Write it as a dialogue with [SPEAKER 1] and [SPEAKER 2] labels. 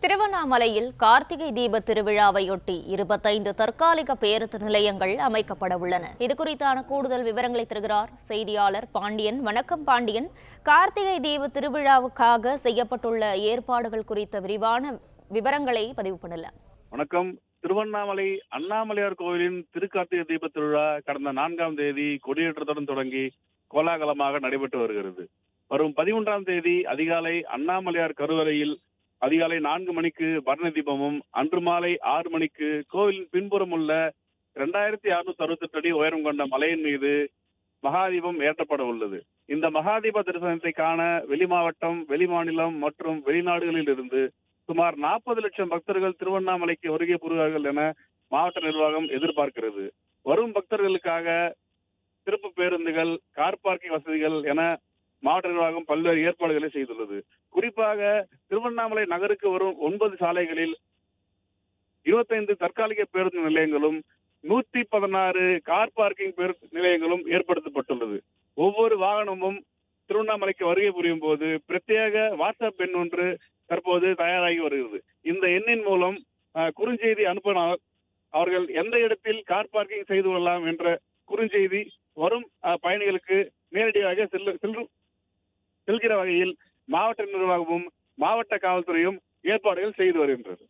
[SPEAKER 1] திருவண்ணாமலையில் கார்த்திகை தீப திருவிழாவையொட்டி 25 தற்காலிக பேருந்து நிலையங்கள் அமைக்கப்பட உள்ளன. இதுகுறித்தான கூடுதல் விவரங்களை தருகிறார் செய்தியாளர் பாண்டியன். வணக்கம் பாண்டியன். கார்த்திகை தீப திருவிழாவுக்காக செய்யப்பட்டுள்ள ஏற்பாடுகள் குறித்த விரிவான விவரங்களை பதிவு பண்ணலாம்.
[SPEAKER 2] வணக்கம். திருவண்ணாமலை அண்ணாமலையார் கோவிலின் திருக்கார்த்திகை தீப திருவிழா கடந்த 4ஆம் தேதி கொடியேற்றத்துடன் தொடங்கி கோலாகலமாக நடைபெற்று வருகிறது. வரும் 11ஆம் தேதி அதிகாலை அண்ணாமலையார் கருவறையில் அதிகாலை 4 மணிக்கு பரண தீபமும், அன்று மாலை 6 மணிக்கு கோவிலின் பின்புறம் உள்ள 2668 அடி உயரம் கொண்ட மலையின் மீது மகாதீபம் ஏற்றப்பட உள்ளது. இந்த மகாதீப தரிசனத்தை காண வெளிமாவட்டம், வெளிமாநிலம் மற்றும் வெளிநாடுகளில் இருந்து சுமார் 40 லட்சம் பக்தர்கள் திருவண்ணாமலைக்கு வருகை புரிவார்கள் என மாவட்ட நிர்வாகம் எதிர்பார்க்கிறது. வரும் பக்தர்களுக்காக சிறப்பு பேருந்துகள், கார் பார்க்கிங் வசதிகள் என மாவட்ட நிர்வாகம் பல்வேறு ஏற்பாடுகளை செய்துள்ளது. குறிப்பாக திருவண்ணாமலை நகருக்கு வரும் 9 சாலைகளில் 25 தற்காலிக பேருந்து நிலையங்களும் 116 கார் பார்க்கிங் பேருந்து நிலையங்களும் ஏற்படுத்தப்பட்டுள்ளது. ஒவ்வொரு வாகனமும் திருவண்ணாமலைக்கு வருகை புரியும் போது பிரத்யேக வாட்ஸ்அப் எண் ஒன்று தற்போது தயாராகி வருகிறது. இந்த எண்ணின் மூலம் குறுஞ்செய்தி அனுப்பினால் அவர்கள் எந்த இடத்தில் கார் பார்க்கிங் செய்து கொள்ளலாம் என்ற குறுஞ்செய்தி வரும் பயணிகளுக்கு நேரடியாக செல்கிற வகையில் மாவட்ட நிர்வாகமும் மாவட்ட காவல்துறையும் ஏற்பாடுகள் செய்து வருகின்றது.